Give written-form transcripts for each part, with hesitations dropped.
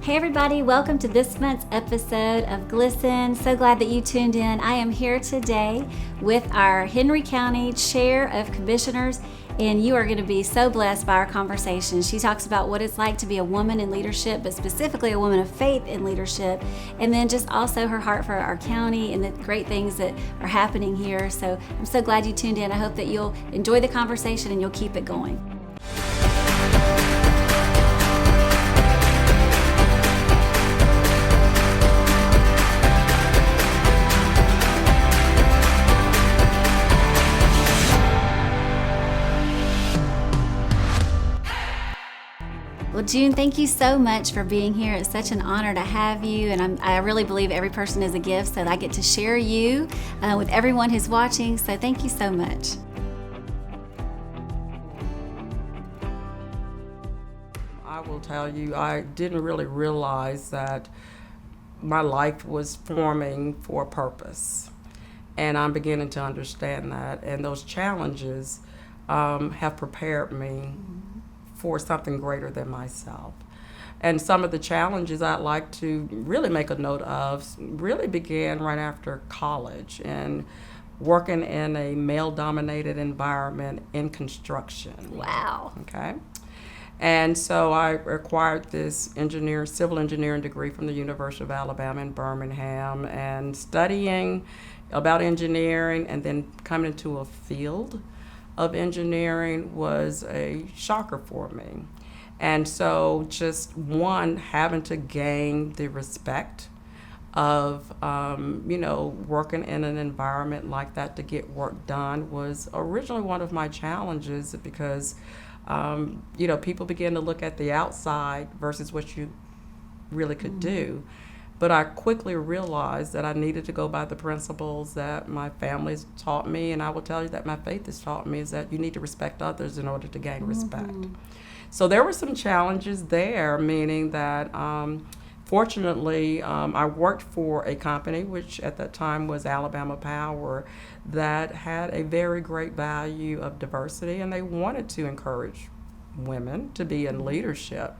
Hey everybody, welcome to this month's episode of Glisten. So glad that you tuned in. I am here today with our Henry County Chair of Commissioners, and you are going to be so blessed by our conversation. She talks about what it's like to be a woman in leadership, but specifically a woman of faith in leadership, and then just also her heart for our county and the great things that are happening here. So I'm so glad you tuned in. I hope that you'll enjoy the conversation and you'll keep it going. Well, June, thank you so much for being here. It's such an honor to have you, and I really believe every person is a gift, so that I get to share you with everyone who's watching, so thank you so much. I will tell you, I didn't really realize that my life was forming for a purpose, and I'm beginning to understand that, and those challenges have prepared me for something greater than myself. And some of the challenges I'd like to really make a note of really began right after college and working in a male-dominated environment in construction. Wow. Okay. And so I acquired this civil engineering degree from the University of Alabama in Birmingham, and studying about engineering and then coming into a field of engineering was a shocker for me. And so just having to gain the respect of, working in an environment like that to get work done was originally one of my challenges because, people begin to look at the outside versus what you really could do. But I quickly realized that I needed to go by the principles that my family's taught me, and I will tell you that my faith has taught me, is that you need to respect others in order to gain respect. So there were some challenges there, meaning that fortunately I worked for a company, which at that time was Alabama Power, that had a very great value of diversity, and they wanted to encourage women to be in leadership.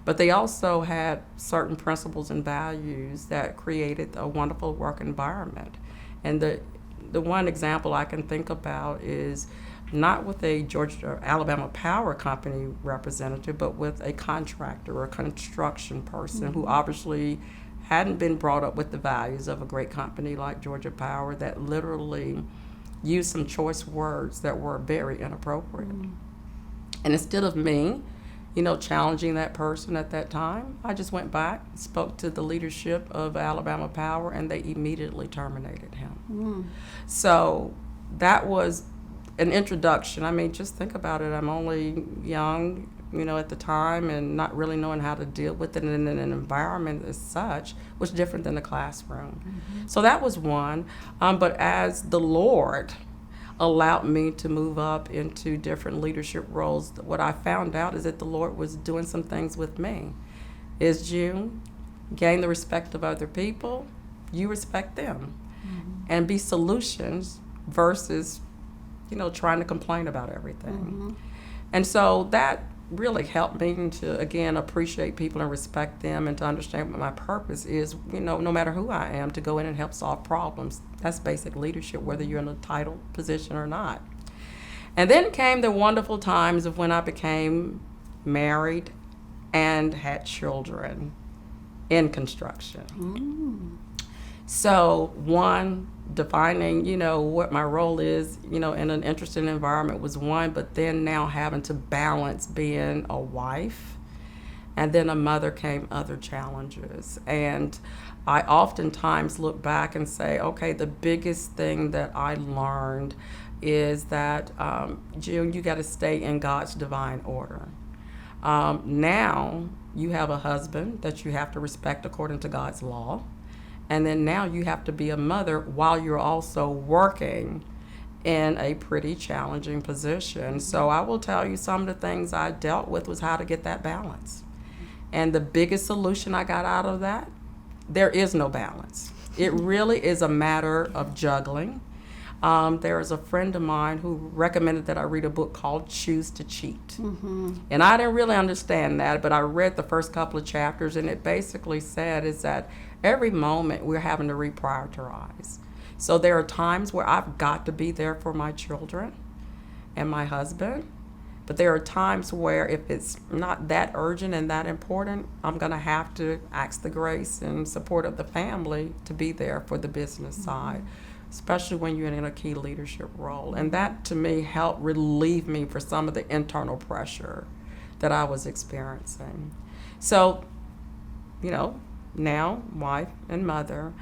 But they also had certain principles and values that created a wonderful work environment. And the one example I can think about is not with a Alabama Power Company representative, but with a contractor or a construction person who obviously hadn't been brought up with the values of a great company like Georgia Power, that literally used some choice words that were very inappropriate. And instead of me challenging that person at that time, I just went back, spoke to the leadership of Alabama Power, and they immediately terminated him. So that was an introduction. I mean, just think about it. I'm only young, at the time, and not really knowing how to deal with it in an environment as such was different than the classroom. So that was one. But as the Lord allowed me to move up into different leadership roles, what I found out is that the Lord was doing some things with me. June, gain the respect of other people, you respect them, and be solutions versus, trying to complain about everything. And so that really helped me to, again, appreciate people and respect them, and to understand what my purpose is, no matter who I am, to go in and help solve problems. That's basic leadership, whether you're in a title position or not. And then came the wonderful times of when I became married and had children in construction. So defining, what my role is, in an interesting environment was one, but then now having to balance being a wife and then a mother came other challenges. And I oftentimes look back and say, okay, the biggest thing that I learned is that, June, you got to stay in God's divine order. Now you have a husband that you have to respect according to God's law. And then now you have to be a mother while you're also working in a pretty challenging position. So I will tell you, some of the things I dealt with was how to get that balance. And the biggest solution I got out of that, there is no balance. It really is a matter of juggling. there is a friend of mine who recommended that I read a book called Choose to Cheat. Mm-hmm. And I didn't really understand that, but I read the first couple of chapters, and it basically said is that every moment we're having to reprioritize. So there are times where I've got to be there for my children and my husband. But there are times where if it's not that urgent and that important, I'm going to have to ask the grace and support of the family to be there for the business side, especially when you're in a key leadership role. And that, to me, helped relieve me for some of the internal pressure that I was experiencing. So, now wife and mother.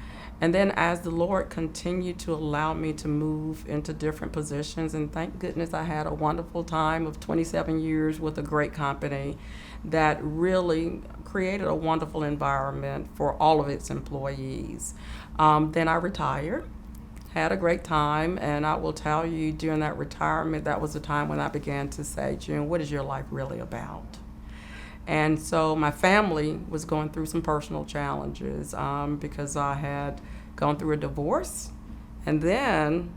And then as the Lord continued to allow me to move into different positions, and thank goodness I had a wonderful time of 27 years with a great company that really created a wonderful environment for all of its employees. Then I retired, had a great time, and I will tell you during that retirement, that was the time when I began to say, June, what is your life really about? And so my family was going through some personal challenges because I had gone through a divorce and then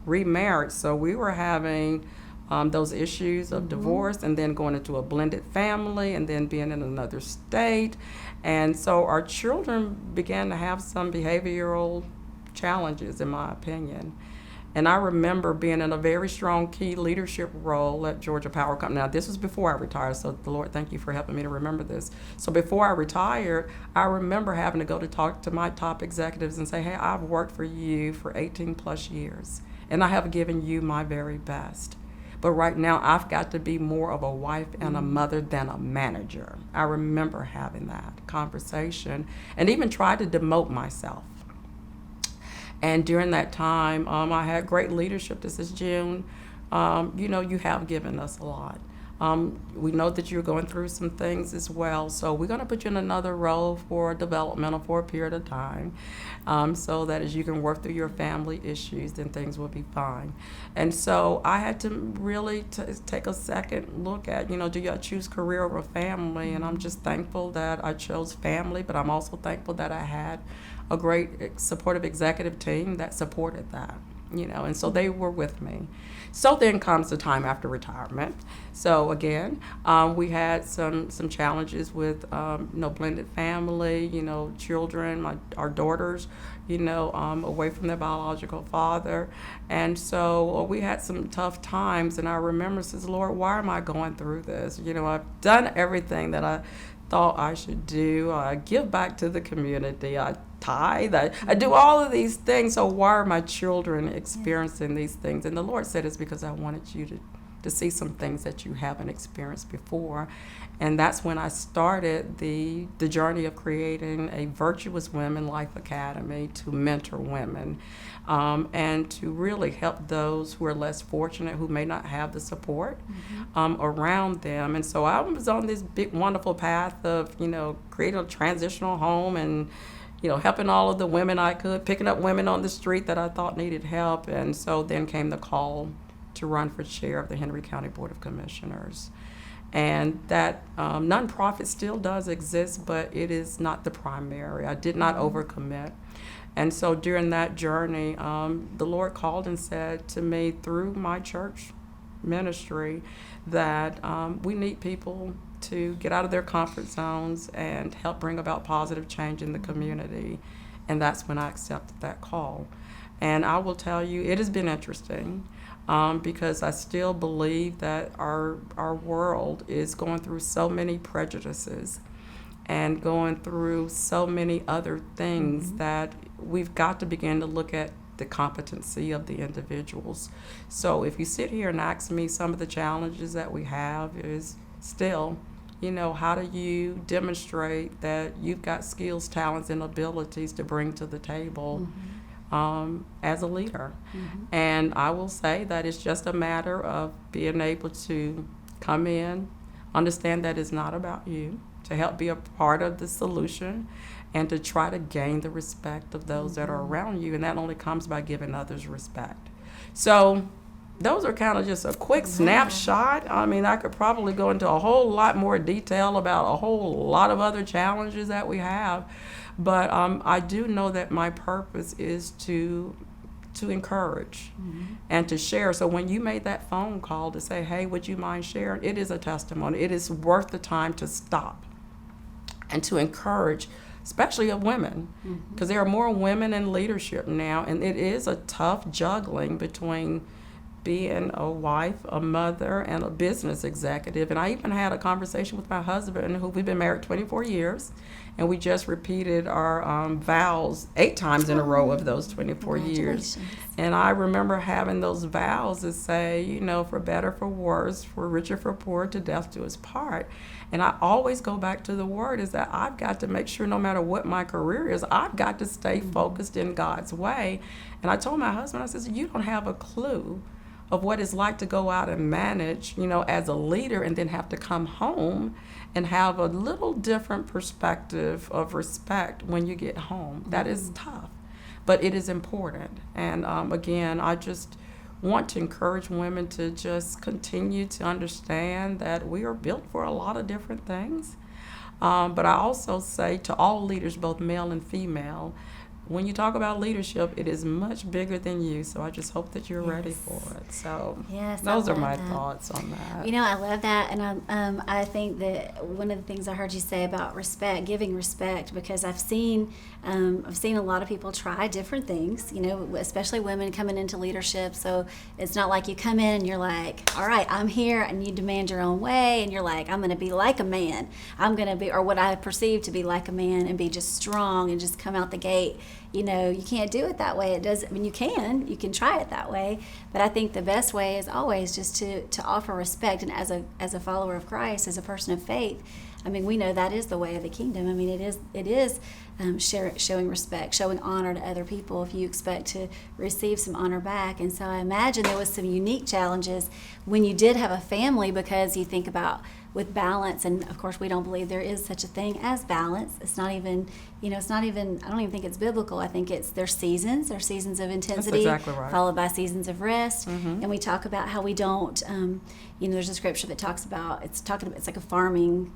remarried. So we were having those issues of divorce and then going into a blended family and then being in another state. And so our children began to have some behavioral challenges, in my opinion. And I remember being in a very strong key leadership role at Georgia Power Company. Now, this was before I retired, so the Lord, thank you for helping me to remember this. So before I retired, I remember having to go to talk to my top executives and say, hey, I've worked for you for 18 plus years, and I have given you my very best. But right now, I've got to be more of a wife and a mother than a manager. I remember having that conversation and even tried to demote myself. And during that time, I had great leadership. This is June. You have given us a lot. We know that you're going through some things as well. So we're going to put you in another role for developmental for a period of time so that as you can work through your family issues, then things will be fine. And so I had to really take a second look at, do you choose career over family? And I'm just thankful that I chose family, but I'm also thankful that I had a great supportive executive team that supported that, and so they were with me. So then comes the time after retirement. So again, we had some challenges with, blended family, children, our daughters, away from their biological father. And so we had some tough times, and I remember, says, Lord, why am I going through this? I've done everything that I thought I should do. I give back to the community. I tithe. I do all of these things. So why are my children experiencing these things? And the Lord said it's because I wanted you to see some things that you haven't experienced before. And that's when I started the journey of creating a Virtuous Women Life Academy to mentor women and to really help those who are less fortunate, who may not have the support around them. And so I was on this big, wonderful path of, creating a transitional home and, helping all of the women I could, picking up women on the street that I thought needed help. And so then came the call to run for chair of the Henry County Board of Commissioners. And that nonprofit still does exist, but it is not the primary. I did not overcommit. And so during that journey, the Lord called and said to me through my church ministry that we need people to get out of their comfort zones and help bring about positive change in the community. And that's when I accepted that call. And I will tell you, it has been interesting. Because I still believe that our world is going through so many prejudices and going through so many other things that we've got to begin to look at the competency of the individuals. So if you sit here and ask me, some of the challenges that we have is still, how do you demonstrate that you've got skills, talents, and abilities to bring to the table as a leader. And I will say that it's just a matter of being able to come in, understand that it's not about you, to help be a part of the solution, and to try to gain the respect of those that are around you. And that only comes by giving others respect. So those are kind of just a quick snapshot. I mean, I could probably go into a whole lot more detail about a whole lot of other challenges that we have. But I do know that my purpose is to to encourage and to share. So when you made that phone call to say, hey, would you mind sharing? It is a testimony. It is worth the time to stop and to encourage, especially of women, because there are more women in leadership now, and it is a tough juggling between being a wife, a mother, and a business executive. And I even had a conversation with my husband, who we've been married 24 years, and we just repeated our vows 8 times in a row of those 24 years. And I remember having those vows that say, you know, for better, for worse, for richer, for poor, to death do us part. And I always go back to the word is that I've got to make sure no matter what my career is, I've got to stay focused in God's way. And I told my husband, I said, you don't have a clue of what it's like to go out and manage, you know, as a leader, and then have to come home and have a little different perspective of respect when you get home. That is tough, but it is important. And again, I just want to encourage women to just continue to understand that we are built for a lot of different things. But I also say to all leaders, both male and female, when you talk about leadership, it is much bigger than you. So I just hope that you're ready for it. So those are my thoughts on that. You know, I love that, and I think that one of the things I heard you say about respect, giving respect, because I've seen a lot of people try different things. You know, especially women coming into leadership. So it's not like you come in and you're like, all right, I'm here, and you demand your own way, and you're like, I'm going to be like a man. I'm going to be, or what I perceive to be like a man, and be just strong and just come out the gate. You know, you can't do it that way. It does. I mean, you can try it that way, but I think the best way is always just to offer respect. And as a follower of Christ, as a person of faith, I mean, we know that is the way of the kingdom. I mean, it is showing respect, showing honor to other people if you expect to receive some honor back. And so I imagine there was some unique challenges when you did have a family, because you think about with balance, and of course we don't believe there is such a thing as balance. It's not even, I don't even think it's biblical. I think there's seasons of intensity. That's exactly right. Followed by seasons of rest. And we talk about how we don't, there's a scripture that talks about, it's like a farming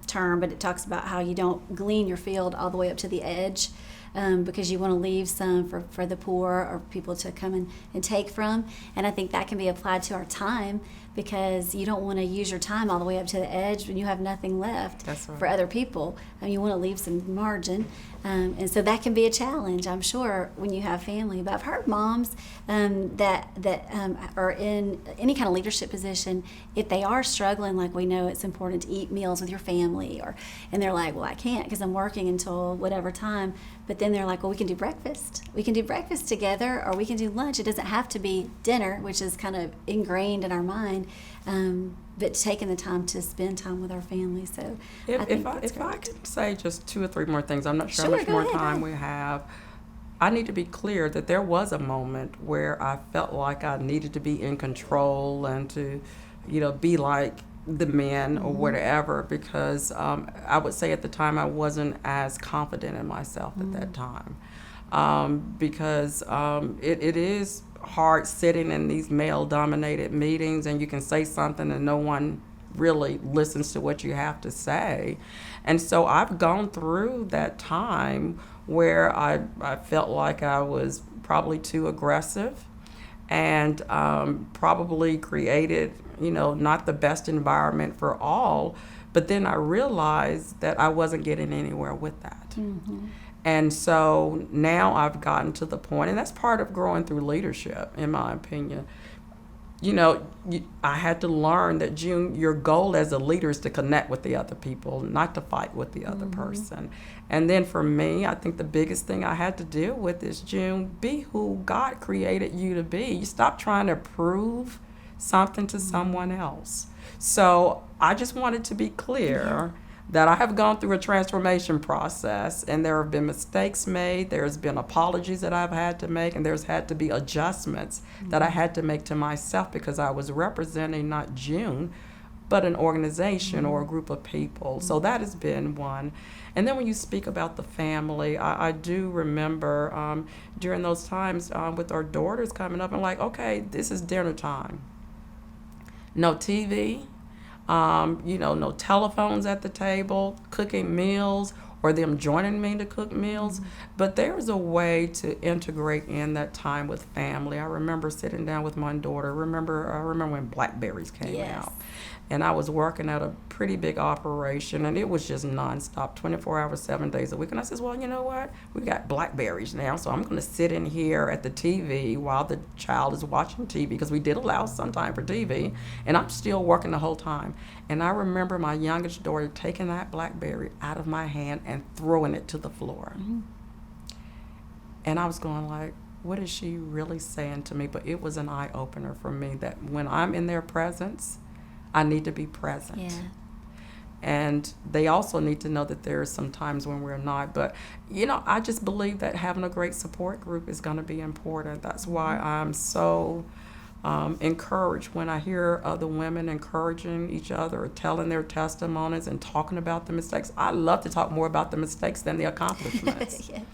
term, but it talks about how you don't glean your field all the way up to the edge. Because you want to leave some for the poor or people to come and take from. And I think that can be applied to our time, because you don't want to use your time all the way up to the edge when you have nothing left for other people. You want to leave some margin. And so that can be a challenge, I'm sure, when you have family. But I've heard moms that are in any kind of leadership position, if they are struggling, like we know it's important to eat meals with your family, and they're like, well, I can't because I'm working until whatever time. But then they're like, well, we can do breakfast. We can do breakfast together, or we can do lunch. It doesn't have to be dinner, which is kind of ingrained in our mind. But taking the time to spend time with our family. So if I could say just 2 or 3 more things, I'm not sure how much more time we have. I need to be clear that there was a moment where I felt like I needed to be in control and to, be like the men or whatever, because I would say at the time I wasn't as confident in myself at that time, because it is hard sitting in these male-dominated meetings, and you can say something and no one really listens to what you have to say. And so I've gone through that time where I felt like I was probably too aggressive, and probably created, not the best environment for all. But then I realized that I wasn't getting anywhere with that. And so now I've gotten to the point, and that's part of growing through leadership, in my opinion. I had to learn that, June, your goal as a leader is to connect with the other people, not to fight with the other person. And then for me, I think the biggest thing I had to deal with is, June, be who God created you to be. You stop trying to prove something to someone else. So I just wanted to be clear that I have gone through a transformation process, and there have been mistakes made, there's been apologies that I've had to make, and there's had to be adjustments that I had to make to myself, because I was representing not June, but an organization or a group of people. So that has been one. And then when you speak about the family, I do remember during those times with our daughters coming up, and like, okay, this is dinner time. No TV. No telephones at the table, cooking meals, or them joining me to cook meals, but there's a way to integrate in that time with family. I remember sitting down with my daughter. I remember when Blackberries came Yes. out. And I was working at a pretty big operation, and it was just nonstop, 24 hours, 7 days a week. And I says, well, you know what? We got Blackberries now, so I'm going to sit in here at the TV while the child is watching TV, because we did allow some time for TV, and I'm still working the whole time. And I remember my youngest daughter taking that Blackberry out of my hand and throwing it to the floor. And I was going like, what is she really saying to me? But it was an eye-opener for me that when I'm in their presence, I need to be present. Yeah. And they also need to know that there are some times when we're not. But, I just believe that having a great support group is going to be important. That's why I'm so encouraged when I hear other women encouraging each other or telling their testimonies and talking about the mistakes. I love to talk more about the mistakes than the accomplishments. Yes.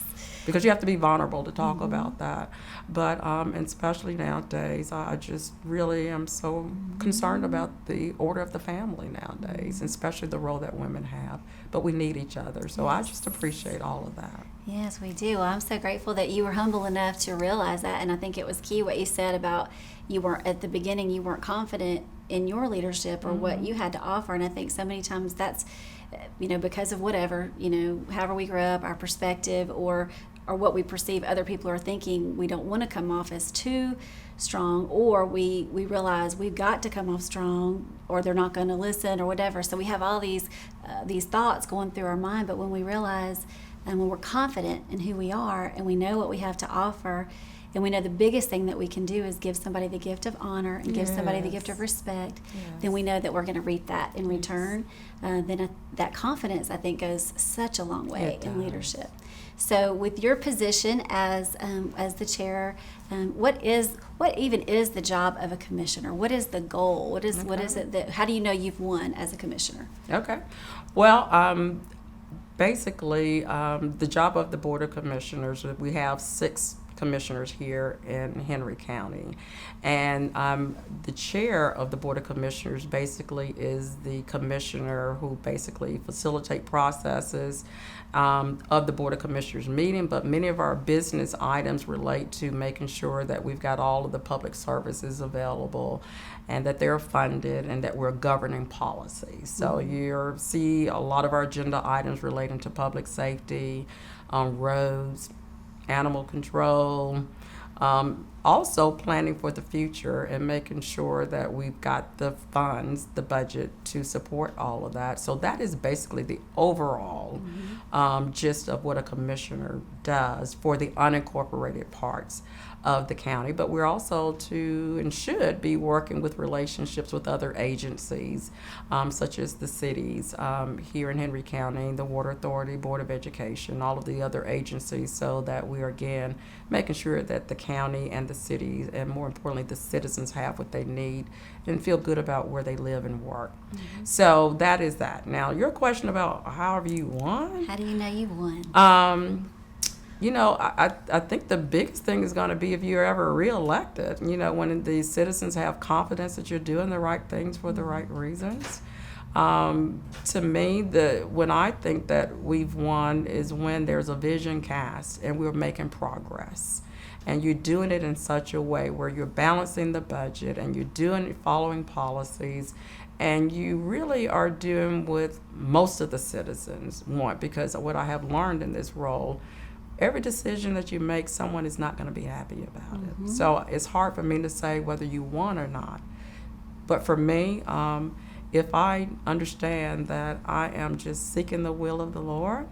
Because you have to be vulnerable to talk about that. But and especially nowadays, I just really am so concerned about the order of the family nowadays, and especially the role that women have. But we need each other. So I just appreciate all of that. Yes, we do. Well, I'm so grateful that you were humble enough to realize that. And I think it was key what you said about you weren't, at the beginning, you weren't confident in your leadership or what you had to offer. And I think so many times that's, because of whatever, however we grew up, our perspective, or what we perceive other people are thinking, we don't want to come off as too strong, or we realize we've got to come off strong, or they're not going to listen, or whatever. So we have all these thoughts going through our mind. But when we realize, and when we're confident in who we are, and we know what we have to offer, and we know the biggest thing that we can do is give somebody the gift of honor and give somebody the gift of respect, then we know that we're going to reap that in return. Then that confidence, I think, goes such a long way in leadership. So with your position as the chair, what even is the job of a commissioner? What is the goal? What is it that, how do you know you've won as a commissioner? Okay. Well, basically, the job of the Board of Commissioners, we have 6 commissioners here in Henry County, and the chair of the Board of Commissioners basically is the commissioner who basically facilitate processes of the Board of Commissioners meeting, but many of our business items relate to making sure that we've got all of the public services available and that they're funded and that we're governing policies. So you see a lot of our agenda items relating to public safety, roads, animal control, also planning for the future and making sure that we've got the funds, the budget to support all of that. So that is basically the overall gist of what a commissioner does for the unincorporated parts of the county. But we're also to and should be working with relationships with other agencies, such as the cities here in Henry County, the Water Authority, Board of Education, all of the other agencies, so that we are, again, making sure that the county and the cities, and more importantly, the citizens have what they need and feel good about where they live and work. So that is that. Now, your question about how have you won? How do you know you've won? I think the biggest thing is going to be if you're ever reelected, when the citizens have confidence that you're doing the right things for the right reasons. To me, when I think that we've won is when there's a vision cast and we're making progress. And you're doing it in such a way where you're balancing the budget and you're doing it following policies, and you really are doing what most of the citizens want. Because what I have learned in this role, every decision that you make, someone is not going to be happy about it. So it's hard for me to say whether you won or not. But for me, if I understand that I am just seeking the will of the Lord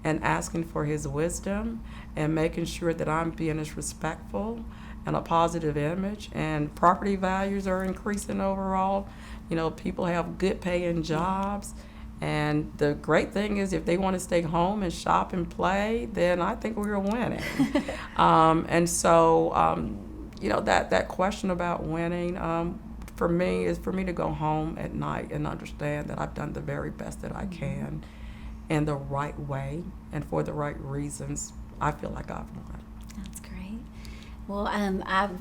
and asking for His wisdom and making sure that I'm being as respectful and a positive image, and property values are increasing overall, people have good paying jobs. And the great thing is, if they want to stay home and shop and play, then I think we're winning. And so, that question about winning, for me, is for me to go home at night and understand that I've done the very best that I can in the right way and for the right reasons. I feel like I've won. That's great. Well,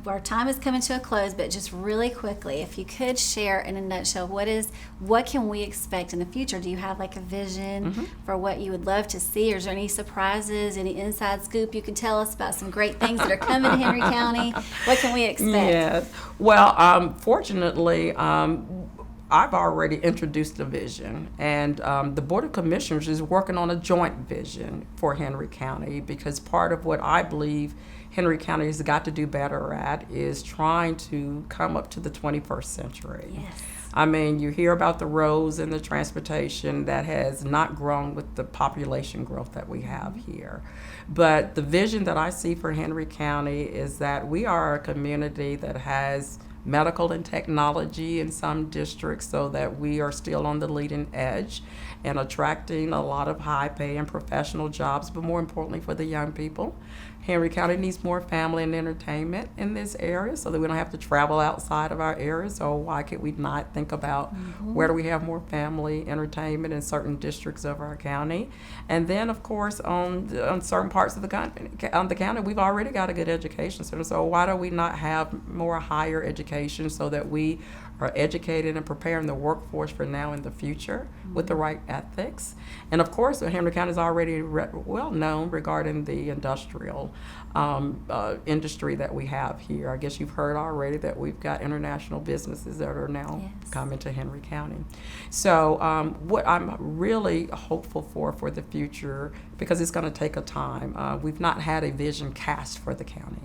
our time is coming to a close, but just really quickly, if you could share in a nutshell, what can we expect in the future? Do you have like a vision for what you would love to see, or is there any surprises, any inside scoop you can tell us about some great things that are coming to Henry County? What can we expect? Yes. Well, fortunately, I've already introduced a vision, and the Board of Commissioners is working on a joint vision for Henry County, because part of what I believe Henry County has got to do better at is trying to come up to the 21st century. Yes. I mean, you hear about the roads and the transportation that has not grown with the population growth that we have here. But the vision that I see for Henry County is that we are a community that has medical and technology in some districts, so that we are still on the leading edge and attracting a lot of high pay and professional jobs, but more importantly for the young people. Henry County needs more family and entertainment in this area so that we don't have to travel outside of our area. So why could we not think about where do we have more family entertainment in certain districts of our county? And then, of course, on certain parts of the county, we've already got a good education center. So why do we not have more higher education so that we are educated and preparing the workforce for now and the future with the right ethics? And of course, Henry County is already well known regarding the industrial industry that we have here. I guess you've heard already that we've got international businesses that are now coming to Henry County. So what I'm really hopeful for the future, because it's going to take a time, we've not had a vision cast for the county.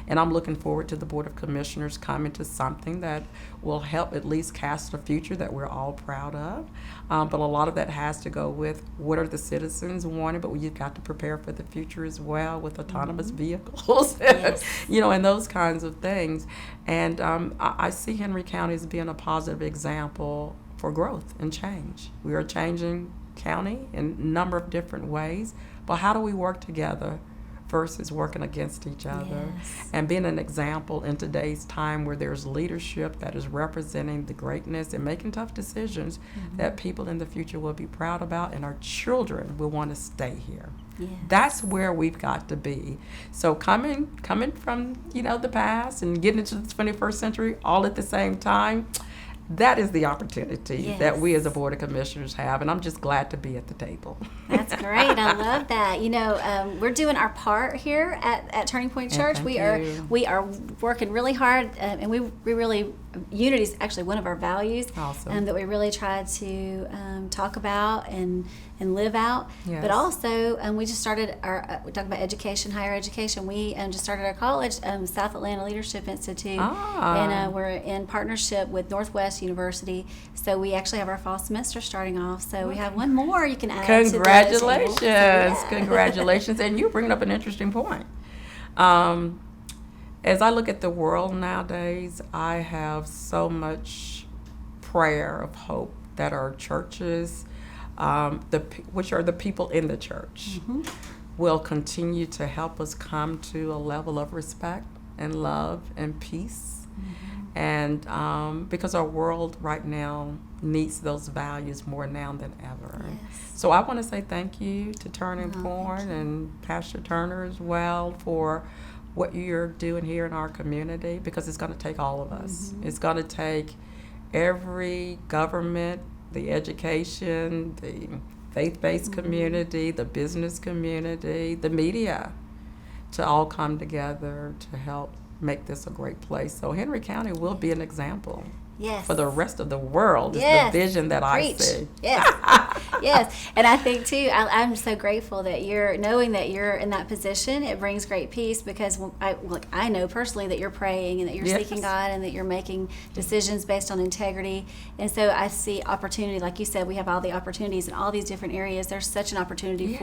And I'm looking forward to the Board of Commissioners coming to something that will help at least cast a future that we're all proud of. But a lot of that has to go with what are the citizens wanting, but you've got to prepare for the future as well with autonomous vehicles, and those kinds of things. And I see Henry County as being a positive example for growth and change. We are changing county in a number of different ways, but how do we work together versus working against each other, and being an example in today's time where there's leadership that is representing the greatness and making tough decisions that people in the future will be proud about, and our children will want to stay here. That's where we've got to be. So coming from the past and getting into the 21st century all at the same time, that is the opportunity that we as a Board of Commissioners have, and I'm just glad to be at the table. That's great. I love that. We're doing our part here at Turning Point Church. We are working really hard, and we really, unity is actually one of our values. Awesome. That we really try to talk about and live out. But also, we just started we talk about education, higher education. We just started our college, South Atlanta Leadership Institute, and we're in partnership with Northwest University. So we actually have our fall semester starting off. So we have one more you can add. Congratulations. To the Congratulations. And you're bringing up an interesting point. As I look at the world nowadays, I have so much prayer of hope that our churches, which are the people in the church, will continue to help us come to a level of respect and love and peace. And because our world right now needs those values more now than ever. So I want to say thank you to Turning Point and Pastor Turner as well for what you're doing here in our community, because it's going to take all of us. It's going to take every government, the education, the faith-based community, the business community, the media, to all come together to help make this a great place. So Henry County will be an example for the rest of the world. Is the vision that I see. Yes. And I think too, I'm so grateful that knowing that you're in that position, it brings great peace, because I know personally that you're praying and that you're seeking God and that you're making decisions based on integrity. And so I see opportunity, like you said, we have all the opportunities in all these different areas. There's such an opportunity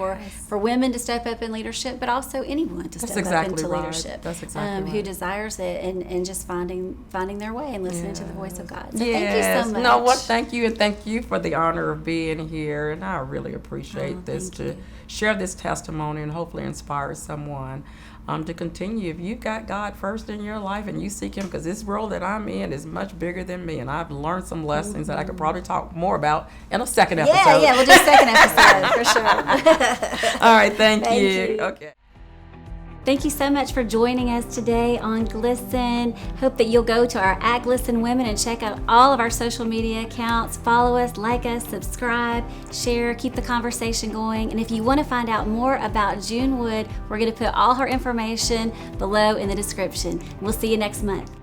for women to step up in leadership, but also anyone to step up into leadership. That's exactly who desires it, and just finding their way and listening to the voice of God. So thank you so much. No, well, thank you, and thank you for the honor of being here. And I really appreciate this to share this testimony and hopefully inspire someone to continue. If you've got God first in your life and you seek Him, because this world that I'm in is much bigger than me, and I've learned some lessons that I could probably talk more about in a second episode. Yeah, we'll do a second episode for sure. All right, thank you. Okay. Thank you so much for joining us today on Glisten. Hope that you'll go to our @Glisten Women and check out all of our social media accounts. Follow us, like us, subscribe, share, keep the conversation going. And if you want to find out more about June Wood, we're going to put all her information below in the description. We'll see you next month.